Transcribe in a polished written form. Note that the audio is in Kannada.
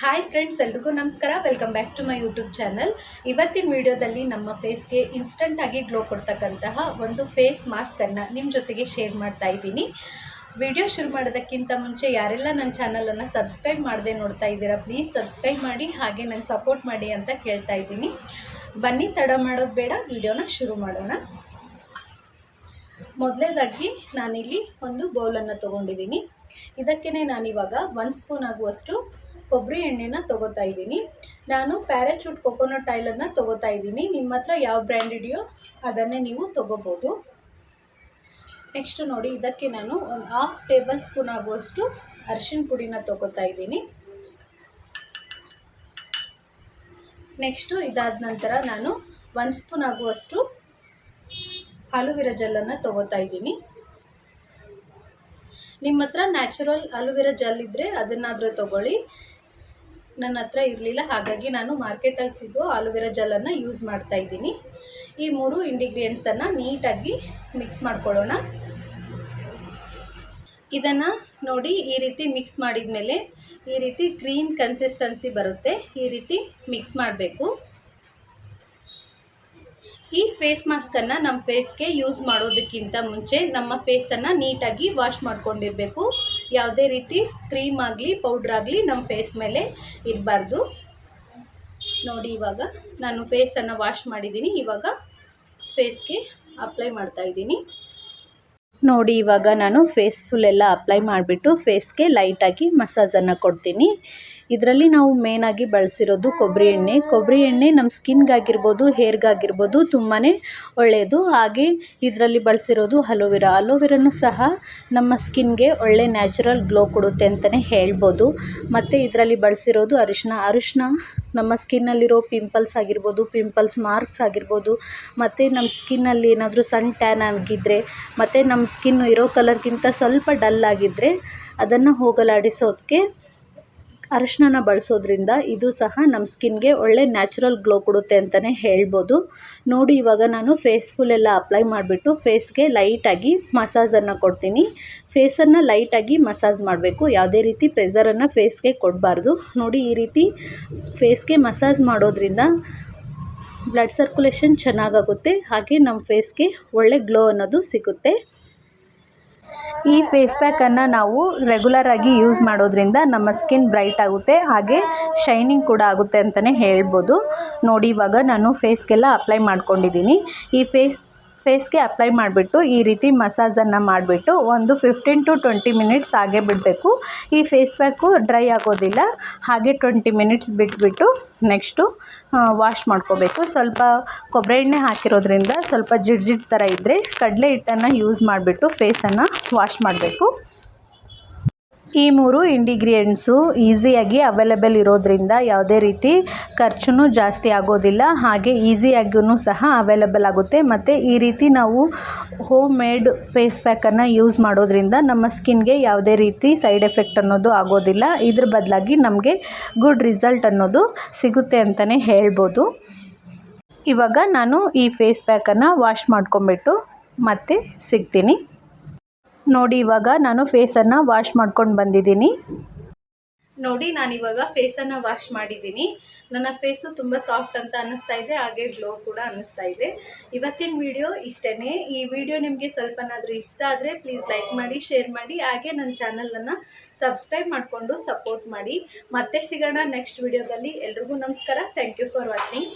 ಹಾಯ್ ಫ್ರೆಂಡ್ಸ್, ಎಲ್ರಿಗೂ ನಮಸ್ಕಾರ. Welcome back to my YouTube channel. ಇವತ್ತಿನ ವಿಡಿಯೋದಲ್ಲಿ ನಮ್ಮ ಫೇಸ್ಗೆ ಇನ್ಸ್ಟಂಟಾಗಿ ಗ್ಲೋ ಕೊಡ್ತಕ್ಕಂತಹ ಒಂದು ಫೇಸ್ ಮಾಸ್ಕನ್ನು ನಿಮ್ಮ ಜೊತೆಗೆ ಶೇರ್ ಮಾಡ್ತಾ ಇದ್ದೀನಿ. ವಿಡಿಯೋ ಶುರು ಮಾಡೋದಕ್ಕಿಂತ ಮುಂಚೆ ಯಾರೆಲ್ಲ ನನ್ನ ಚಾನಲನ್ನು ಸಬ್ಸ್ಕ್ರೈಬ್ ಮಾಡದೆ ನೋಡ್ತಾ ಇದ್ದೀರಾ, ಪ್ಲೀಸ್ ಸಬ್ಸ್ಕ್ರೈಬ್ ಮಾಡಿ, ಹಾಗೆ ನನಗೆ ಸಪೋರ್ಟ್ ಮಾಡಿ ಅಂತ ಕೇಳ್ತಾ ಇದ್ದೀನಿ. ಬನ್ನಿ, ತಡ ಮಾಡೋದು ಬೇಡ, ವಿಡಿಯೋನ ಶುರು ಮಾಡೋಣ. ಮೊದಲನೇದಾಗಿ ನಾನಿಲ್ಲಿ ಒಂದು ಬೌಲನ್ನು ತೊಗೊಂಡಿದ್ದೀನಿ. ಇದಕ್ಕೇ ನಾನಿವಾಗ 1 ಸ್ಪೂನ್ ಆಗುವಷ್ಟು ಕೊಬ್ಬರಿ ಎಣ್ಣೆನ ತೊಗೋತಾ ಇದ್ದೀನಿ. ನಾನು ಪ್ಯಾರಾಚೂಟ್ ಕೊಕೊನಟ್ ಆಯಿಲನ್ನು ತೊಗೋತಾ ಇದ್ದೀನಿ. ನಿಮ್ಮ ಹತ್ರ ಯಾವ ಬ್ರ್ಯಾಂಡ್ ಇದೆಯೋ ಅದನ್ನೇ ನೀವು ತೊಗೋಬೋದು. ನೆಕ್ಸ್ಟು ನೋಡಿ, ಇದಕ್ಕೆ ನಾನು ಒಂದು 1/2 ಟೇಬಲ್ ಸ್ಪೂನ್ ಆಗುವಷ್ಟು ಅರಿಶಿನ ಪುಡಿನ ತೊಗೋತಾ ಇದ್ದೀನಿ. ನೆಕ್ಸ್ಟು ಇದಾದ ನಂತರ ನಾನು 1 ಸ್ಪೂನ್ ಆಗುವಷ್ಟು ಆಲೂವೆರಾ ಜೆಲ್ಲನ್ನು ತೊಗೋತಾ ಇದ್ದೀನಿ. ನಿಮ್ಮ ಹತ್ರ ನ್ಯಾಚುರಲ್ ಆಲೂವೆರಾ ಜೆಲ್ ಇದ್ದರೆ ಅದನ್ನಾದರೂ ತೊಗೊಳ್ಳಿ. ನನ್ನ ಹತ್ರ ಇರಲಿಲ್ಲ, ಹಾಗಾಗಿ ನಾನು ಮಾರ್ಕೆಟಲ್ಲಿ ಸಿಗೋ ಆಲೂವೆರಾ ಜೆಲ್ಲನ್ನು ಯೂಸ್ ಮಾಡ್ತಾ ಇದ್ದೀನಿ. ಈ 3 ಇಂಗ್ರೀಡಿಯೆಂಟ್ಸನ್ನು ನೀಟಾಗಿ ಮಿಕ್ಸ್ ಮಾಡ್ಕೊಳ್ಳೋಣ. ಇದನ್ನು ನೋಡಿ, ಈ ರೀತಿ ಮಿಕ್ಸ್ ಮಾಡಿದ ಮೇಲೆ ಈ ರೀತಿ ಕ್ರೀಮ್ ಕನ್ಸಿಸ್ಟೆನ್ಸಿ ಬರುತ್ತೆ. ಈ ರೀತಿ ಮಿಕ್ಸ್ ಮಾಡಬೇಕು. ಈ ಫೇಸ್ ಮಾಸ್ಕನ್ನು ನಮ್ಮ ಫೇಸ್ಗೆ ಯೂಸ್ ಮಾಡೋದಕ್ಕಿಂತ ಮುಂಚೆ ನಮ್ಮ ಫೇಸನ್ನು ನೀಟಾಗಿ ವಾಶ್ ಮಾಡ್ಕೊಂಡಿರಬೇಕು. ಯಾವುದೇ ರೀತಿ ಕ್ರೀಮ್ ಆಗಲಿ ಪೌಡ್ರ್ ಆಗಲಿ ನಮ್ಮ ಫೇಸ್ ಮೇಲೆ ಇರಬಾರ್ದು. ನೋಡಿ, ಇವಾಗ ನಾನು ಫೇಸನ್ನು ವಾಶ್ ಮಾಡಿದ್ದೀನಿ. ಇವಾಗ ಫೇಸ್ಗೆ ಅಪ್ಲೈ ಮಾಡ್ತಾಯಿದ್ದೀನಿ. ನೋಡಿ, ಇವಾಗ ನಾನು ಫೇಸ್ ಫುಲ್ ಎಲ್ಲ ಅಪ್ಲೈ ಮಾಡಿಬಿಟ್ಟು ಫೇಸ್ಗೆ ಲೈಟಾಗಿ ಮಸಾಜನ್ನು ಕೊಡ್ತೀನಿ. ಇದರಲ್ಲಿ ನಾವು ಮೇನಾಗಿ ಬಳಸಿರೋದು ಕೊಬ್ಬರಿ ಎಣ್ಣೆ ನಮ್ಮ ಸ್ಕಿನ್ಗಾಗಿರ್ಬೋದು, ಹೇರ್ಗಾಗಿರ್ಬೋದು ತುಂಬಾ ಒಳ್ಳೆಯದು. ಹಾಗೆ ಇದರಲ್ಲಿ ಬಳಸಿರೋದು ಅಲೋವೆರಾನು ಸಹ ನಮ್ಮ ಸ್ಕಿನ್ಗೆ ಒಳ್ಳೆ ನ್ಯಾಚುರಲ್ ಗ್ಲೋ ಕೊಡುತ್ತೆ ಅಂತಲೇ ಹೇಳ್ಬೋದು. ಮತ್ತು ಇದರಲ್ಲಿ ಬಳಸಿರೋದು ಅರಿಶಿನ ನಮ್ಮ ಸ್ಕಿನ್ನಲ್ಲಿರೋ ಪಿಂಪಲ್ಸ್ ಆಗಿರ್ಬೋದು, ಪಿಂಪಲ್ಸ್ ಮಾರ್ಕ್ಸ್ ಆಗಿರ್ಬೋದು, ಮತ್ತು ನಮ್ಮ ಸ್ಕಿನ್ನಲ್ಲಿ ಏನಾದರೂ ಸಣ್ಣ ಟ್ಯಾನ್ ಆಗಿದ್ದರೆ, ಮತ್ತು ನಮ್ಮ ಸ್ಕಿನ್ನು ಇರೋ ಕಲರ್ಗಿಂತ ಸ್ವಲ್ಪ ಡಲ್ ಆಗಿದ್ದರೆ ಅದನ್ನು ಹೋಗಲಾಡಿಸೋದಕ್ಕೆ ಅರಿಶಿನ ಬಳಸೋದ್ರಿಂದ ಇದು ಸಹ ನಮ್ಮ ಸ್ಕಿನ್ಗೆ ಒಳ್ಳೆ ನ್ಯಾಚುರಲ್ ಗ್ಲೋ ಕೊಡುತ್ತೆ ಅಂತಲೇ ಹೇಳ್ಬೋದು. ನೋಡಿ, ಇವಾಗ ನಾನು ಫೇಸ್ ಫುಲ್ ಎಲ್ಲ ಅಪ್ಲೈ ಮಾಡಿಬಿಟ್ಟು ಫೇಸ್ಗೆ ಲೈಟಾಗಿ ಮಸಾಜನ್ನು ಕೊಡ್ತೀನಿ. ಫೇಸನ್ನು ಲೈಟಾಗಿ ಮಸಾಜ್ ಮಾಡಬೇಕು, ಯಾವುದೇ ರೀತಿ ಪ್ರೆಷರನ್ನು ಫೇಸ್ಗೆ ಕೊಡಬಾರ್ದು. ನೋಡಿ, ಈ ರೀತಿ ಫೇಸ್ಗೆ ಮಸಾಜ್ ಮಾಡೋದ್ರಿಂದ ಬ್ಲಡ್ ಸರ್ಕ್ಯುಲೇಷನ್ ಚೆನ್ನಾಗಾಗುತ್ತೆ. ಹಾಗೆ ನಮ್ಮ ಫೇಸ್ಗೆ ಒಳ್ಳೆ ಗ್ಲೋ ಅನ್ನೋದು ಸಿಗುತ್ತೆ. ಈ ಫೇಸ್ ಪ್ಯಾಕನ್ನು ನಾವು ರೆಗ್ಯುಲರಾಗಿ ಯೂಸ್ ಮಾಡೋದ್ರಿಂದ ನಮ್ಮ ಸ್ಕಿನ್ ಬ್ರೈಟ್ ಆಗುತ್ತೆ, ಹಾಗೆ ಶೈನಿಂಗ್ ಕೂಡ ಆಗುತ್ತೆ ಅಂತಲೇ ಹೇಳ್ಬೋದು. ನೋಡಿ, ಇವಾಗ ನಾನು ಫೇಸ್ಗೆಲ್ಲ ಅಪ್ಲೈ ಮಾಡ್ಕೊಂಡಿದ್ದೀನಿ. ಈ ಫೇಸ್ಗೆ ಅಪ್ಲೈ ಮಾಡಿಬಿಟ್ಟು ಈ ರೀತಿ ಮಸಾಜನ್ನು ಮಾಡಿಬಿಟ್ಟು ಒಂದು 15 to 20 ಮಿನಿಟ್ಸ್ ಹಾಗೆ ಬಿಡಬೇಕು. ಈ ಫೇಸ್ ಪ್ಯಾಕು ಡ್ರೈ ಆಗೋದಿಲ್ಲ, ಹಾಗೆ 20 ಮಿನಿಟ್ಸ್ ಬಿಟ್ಬಿಟ್ಟು ನೆಕ್ಸ್ಟು ವಾಶ್ ಮಾಡ್ಕೋಬೇಕು. ಸ್ವಲ್ಪ ಕೊಬ್ಬರಿ ಎಣ್ಣೆ ಹಾಕಿರೋದ್ರಿಂದ ಸ್ವಲ್ಪ ಜಿಡ್ಡು ಥರ ಇದ್ದರೆ ಕಡಲೆ ಹಿಟ್ಟನ್ನು ಯೂಸ್ ಮಾಡಿಬಿಟ್ಟು ಫೇಸನ್ನು ವಾಶ್ ಮಾಡಬೇಕು. ಈ 3 ಇಂಗ್ರೀಡಿಯೆಂಟ್ಸು ಈಸಿಯಾಗಿ ಅವೈಲೇಬಲ್ ಇರೋದ್ರಿಂದ ಯಾವುದೇ ರೀತಿ ಖರ್ಚು ಜಾಸ್ತಿ ಆಗೋದಿಲ್ಲ, ಹಾಗೆ ಈಸಿಯಾಗೂ ಸಹ ಅವೈಲೇಬಲ್ ಆಗುತ್ತೆ. ಮತ್ತು ಈ ರೀತಿ ನಾವು ಹೋಮ್ ಮೇಡ್ ಫೇಸ್ ಪ್ಯಾಕನ್ನು ಯೂಸ್ ಮಾಡೋದ್ರಿಂದ ನಮ್ಮ ಸ್ಕಿನ್ಗೆ ಯಾವುದೇ ರೀತಿ ಸೈಡ್ ಎಫೆಕ್ಟ್ ಅನ್ನೋದು ಆಗೋದಿಲ್ಲ. ಇದ್ರ ಬದಲಾಗಿ ನಮಗೆ ಗುಡ್ ರಿಸಲ್ಟ್ ಅನ್ನೋದು ಸಿಗುತ್ತೆ ಅಂತಲೇ ಹೇಳ್ಬೋದು. ಇವಾಗ ನಾನು ಈ ಫೇಸ್ ಪ್ಯಾಕನ್ನು ವಾಶ್ ಮಾಡ್ಕೊಂಬಿಟ್ಟು ಮತ್ತೆ ಸಿಗ್ತೀನಿ. ನೋಡಿ, ಇವಾಗ ನಾನು ಫೇಸನ್ನು ವಾಶ್ ಮಾಡ್ಕೊಂಡು ಬಂದಿದ್ದೀನಿ. ನೋಡಿ, ನಾನಿವಾಗ ಫೇಸನ್ನು ವಾಶ್ ಮಾಡಿದ್ದೀನಿ. ನನ್ನ ಫೇಸು ತುಂಬ ಸಾಫ್ಟ್ ಅಂತ ಅನ್ನಿಸ್ತಾ ಇದೆ, ಹಾಗೆ ಗ್ಲೋ ಕೂಡ ಅನ್ನಿಸ್ತಾ ಇದೆ. ಇವತ್ತಿನ ವಿಡಿಯೋ ಇಷ್ಟೇ. ಈ ವಿಡಿಯೋ ನಿಮಗೆ ಸ್ವಲ್ಪನಾದರೂ ಇಷ್ಟ ಆದರೆ ಪ್ಲೀಸ್ ಲೈಕ್ ಮಾಡಿ, ಶೇರ್ ಮಾಡಿ, ಹಾಗೆ ನನ್ನ ಚಾನಲನ್ನು ಸಬ್ಸ್ಕ್ರೈಬ್ ಮಾಡಿಕೊಂಡು ಸಪೋರ್ಟ್ ಮಾಡಿ. ಮತ್ತೆ ಸಿಗೋಣ ನೆಕ್ಸ್ಟ್ ವಿಡಿಯೋದಲ್ಲಿ. ಎಲ್ರಿಗೂ ನಮಸ್ಕಾರ. Thank you for watching.